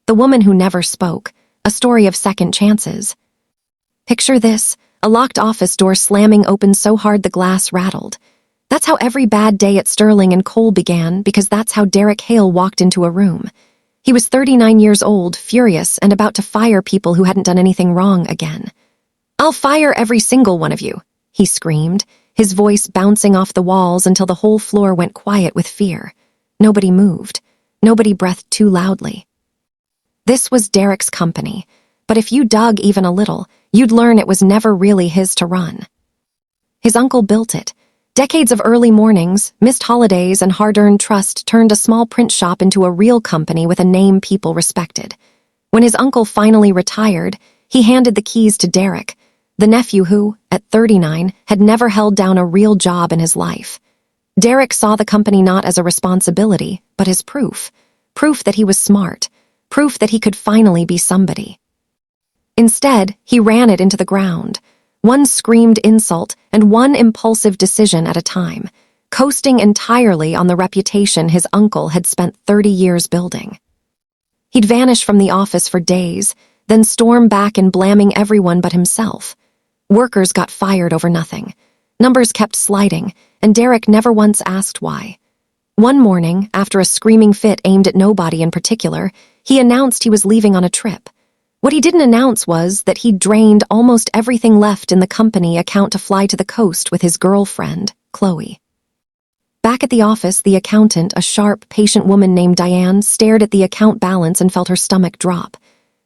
The Woman Who Never Spoke, a story of second chances. Picture this, a locked office door slamming open so hard the glass rattled. That's how every bad day at Sterling and Cole began, because that's how Derek Hale walked into a room. He was 39 years old, furious, and about to fire people who hadn't done anything wrong again. "I'll fire every single one of you," he screamed, his voice bouncing off the walls until the whole floor went quiet with fear. Nobody moved. Nobody breathed too loudly. This was Derek's company, but if you dug even a little, you'd learn it was never really his to run. His uncle built it. Decades of early mornings, missed holidays, and hard-earned trust turned a small print shop into a real company with a name people respected. When his uncle finally retired, he handed the keys to Derek, the nephew who, at 39, had never held down a real job in his life. Derek saw the company not as a responsibility, but as proof. Proof that he was smart. Proof that he could finally be somebody. Instead, he ran it into the ground. One screamed insult and one impulsive decision at a time, coasting entirely on the reputation his uncle had spent 30 years building. He'd vanish from the office for days, then storm back and blaming everyone but himself. Workers got fired over nothing. Numbers kept sliding, and Derek never once asked why. One morning, after a screaming fit aimed at nobody in particular, he announced he was leaving on a trip. What he didn't announce was that he'd drained almost everything left in the company account to fly to the coast with his girlfriend, Chloe. Back at the office, the accountant, a sharp, patient woman named Diane, stared at the account balance and felt her stomach drop.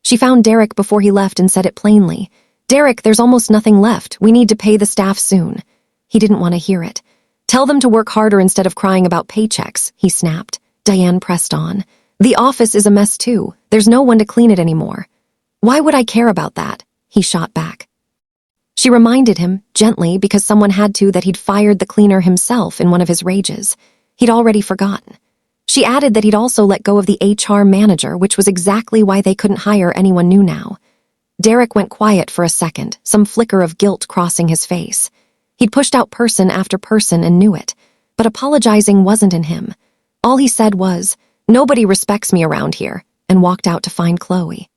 She found Derek before he left and said it plainly. "Derek, there's almost nothing left. We need to pay the staff soon." He didn't want to hear it. "Tell them to work harder instead of crying about paychecks," he snapped. Diane pressed on. "The office is a mess too. There's no one to clean it anymore." "Why would I care about that?" he shot back. She reminded him, gently because someone had to, that he'd fired the cleaner himself in one of his rages. He'd already forgotten. She added that he'd also let go of the HR manager, which was exactly why they couldn't hire anyone new now. Derek went quiet for a second, some flicker of guilt crossing his face. He'd pushed out person after person and knew it, but apologizing wasn't in him. All he said was, "Nobody respects me around here," and walked out to find Chloe.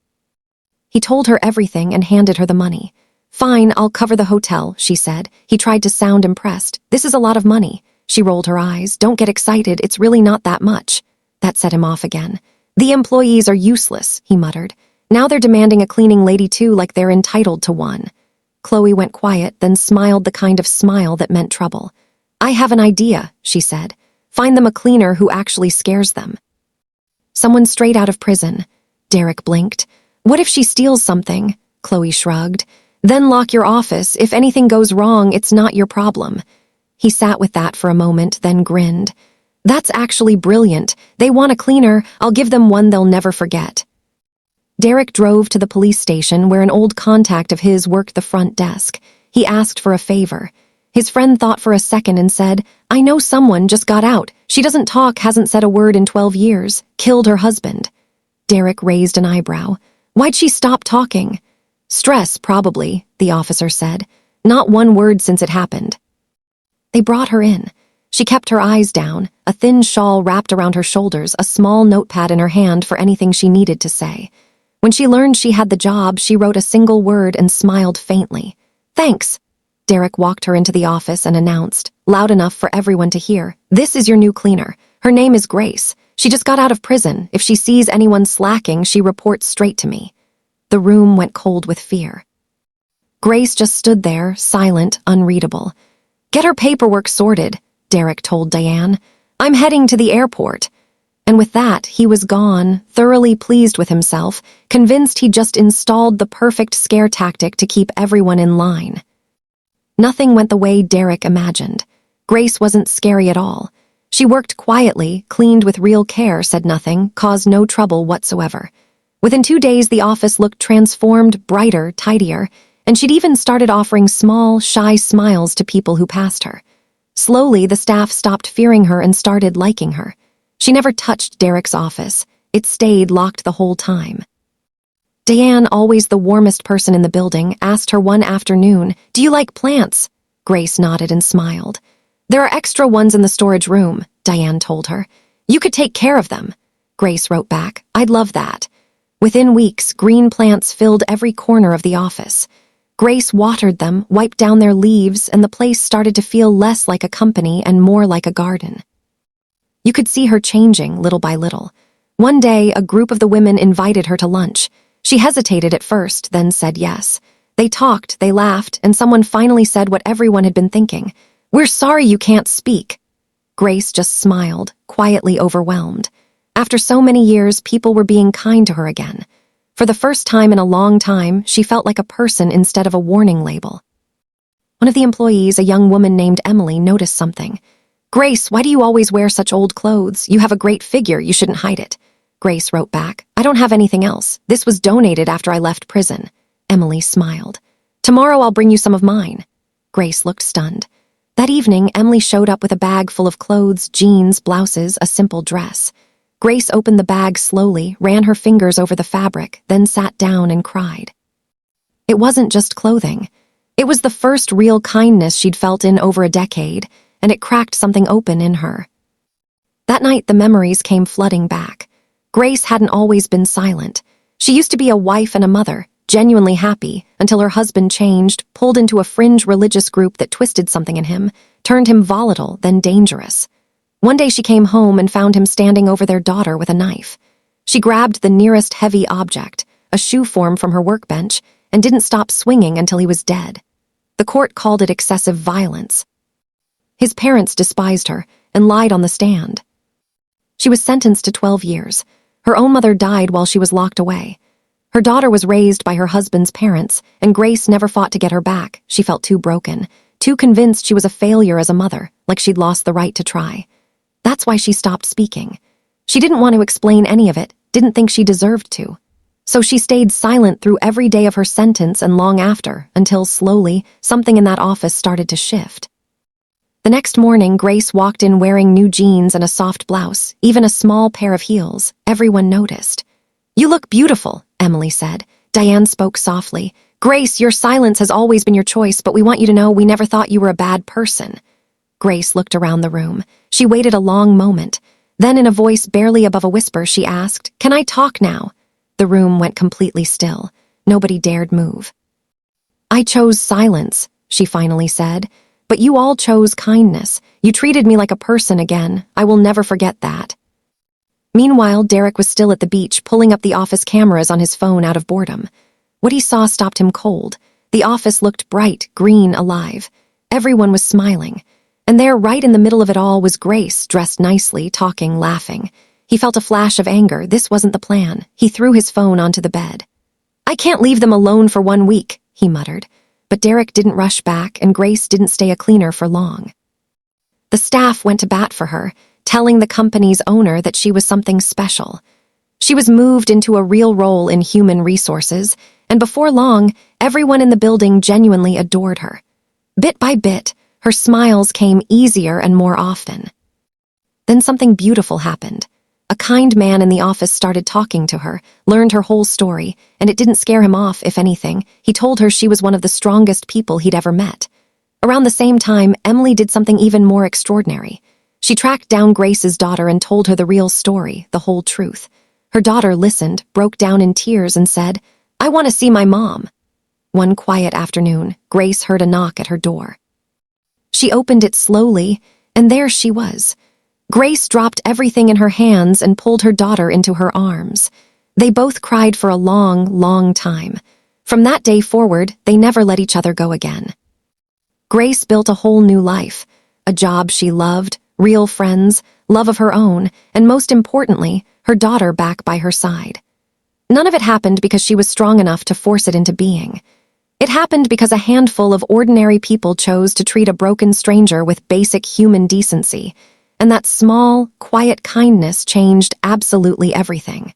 He told her everything and handed her the money. "Fine, I'll cover the hotel," she said. He tried to sound impressed. "This is a lot of money." She rolled her eyes. "Don't get excited, it's really not that much." That set him off again. "The employees are useless," he muttered. "Now they're demanding a cleaning lady too, like they're entitled to one." Chloe went quiet, then smiled the kind of smile that meant trouble. "I have an idea," she said. "Find them a cleaner who actually scares them." "Someone straight out of prison." Derek blinked. "What if she steals something?" Chloe shrugged. "Then lock your office. If anything goes wrong, it's not your problem." He sat with that for a moment, then grinned. "That's actually brilliant. They want a cleaner. I'll give them one they'll never forget." Derek drove to the police station where an old contact of his worked the front desk. He asked for a favor. His friend thought for a second and said, "I know someone just got out. She doesn't talk, hasn't said a word in 12 years. Killed her husband." Derek raised an eyebrow. "Why'd she stop talking?" "Stress, probably," the officer said. "Not one word since it happened." They brought her in. She kept her eyes down, a thin shawl wrapped around her shoulders, a small notepad in her hand for anything she needed to say. When she learned she had the job, she wrote a single word and smiled faintly. "Thanks." Derek walked her into the office and announced, loud enough for everyone to hear, "This is your new cleaner. Her name is Grace. She just got out of prison. If she sees anyone slacking, she reports straight to me." The room went cold with fear. Grace just stood there, silent, unreadable. "Get her paperwork sorted," Derek told Diane. "I'm heading to the airport." And with that, he was gone, thoroughly pleased with himself, convinced he'd just installed the perfect scare tactic to keep everyone in line. Nothing went the way Derek imagined. Grace wasn't scary at all. She worked quietly, cleaned with real care, said nothing, caused no trouble whatsoever. Within 2 days, the office looked transformed, brighter, tidier, and she'd even started offering small, shy smiles to people who passed her. Slowly, the staff stopped fearing her and started liking her. She never touched Derek's office. It stayed locked the whole time. Diane, always the warmest person in the building, asked her one afternoon, "Do you like plants?" Grace nodded and smiled. "There are extra ones in the storage room," Diane told her. "You could take care of them." Grace wrote back, "I'd love that." Within weeks, green plants filled every corner of the office. Grace watered them, wiped down their leaves, and the place started to feel less like a company and more like a garden. You could see her changing little by little. One day, a group of the women invited her to lunch. She hesitated at first, then said yes. They talked, they laughed, and someone finally said what everyone had been thinking. "We're sorry you can't speak." Grace just smiled, quietly overwhelmed. After so many years, people were being kind to her again. For the first time in a long time, she felt like a person instead of a warning label. One of the employees, a young woman named Emily, noticed something. "Grace, why do you always wear such old clothes? You have a great figure, you shouldn't hide it." Grace wrote back, "I don't have anything else. This was donated after I left prison." Emily smiled. "Tomorrow I'll bring you some of mine." Grace looked stunned. That evening, Emily showed up with a bag full of clothes, jeans, blouses, a simple dress. Grace opened the bag slowly, ran her fingers over the fabric, then sat down and cried. It wasn't just clothing. It was the first real kindness she'd felt in over a decade, and it cracked something open in her. That night, the memories came flooding back. Grace hadn't always been silent. She used to be a wife and a mother, genuinely happy, until her husband changed, pulled into a fringe religious group that twisted something in him, turned him volatile, then dangerous. One day she came home and found him standing over their daughter with a knife. She grabbed the nearest heavy object, a shoe form from her workbench, and didn't stop swinging until he was dead. The court called it excessive violence. His parents despised her and lied on the stand. She was sentenced to 12 years. Her own mother died while she was locked away. Her daughter was raised by her husband's parents, and Grace never fought to get her back. She felt too broken, too convinced she was a failure as a mother, like she'd lost the right to try. That's why she stopped speaking. She didn't want to explain any of it, didn't think she deserved to. So she stayed silent through every day of her sentence and long after, until slowly, something in that office started to shift. The next morning, Grace walked in wearing new jeans and a soft blouse, even a small pair of heels. Everyone noticed. "You look beautiful," Emily said. Diane spoke softly. "Grace, your silence has always been your choice, but we want you to know we never thought you were a bad person." Grace looked around the room. She waited a long moment. Then, in a voice barely above a whisper, she asked, "Can I talk now?" The room went completely still. Nobody dared move. "I chose silence," she finally said. "But you all chose kindness. You treated me like a person again. I will never forget that." Meanwhile, Derek was still at the beach, pulling up the office cameras on his phone out of boredom. What he saw stopped him cold. The office looked bright, green, alive. Everyone was smiling. And there, right in the middle of it all, was Grace, dressed nicely, talking, laughing. He felt a flash of anger. This wasn't the plan. He threw his phone onto the bed. "I can't leave them alone for 1 week," he muttered. But Derek didn't rush back, and Grace didn't stay a cleaner for long. The staff went to bat for her, telling the company's owner that she was something special. She was moved into a real role in human resources, and before long, everyone in the building genuinely adored her. Bit by bit, her smiles came easier and more often. Then something beautiful happened. A kind man in the office started talking to her, learned her whole story, and it didn't scare him off, if anything. He told her she was one of the strongest people he'd ever met. Around the same time, Emily did something even more extraordinary. She tracked down Grace's daughter and told her the real story, the whole truth. Her daughter listened, broke down in tears, and said, "I want to see my mom." One quiet afternoon, Grace heard a knock at her door. She opened it slowly, and there she was. Grace dropped everything in her hands and pulled her daughter into her arms. They both cried for a long, long time. From that day forward, they never let each other go again. Grace built a whole new life, a job she loved, real friends, love of her own, and most importantly, her daughter back by her side. None of it happened because she was strong enough to force it into being. It happened because a handful of ordinary people chose to treat a broken stranger with basic human decency, and that small, quiet kindness changed absolutely everything.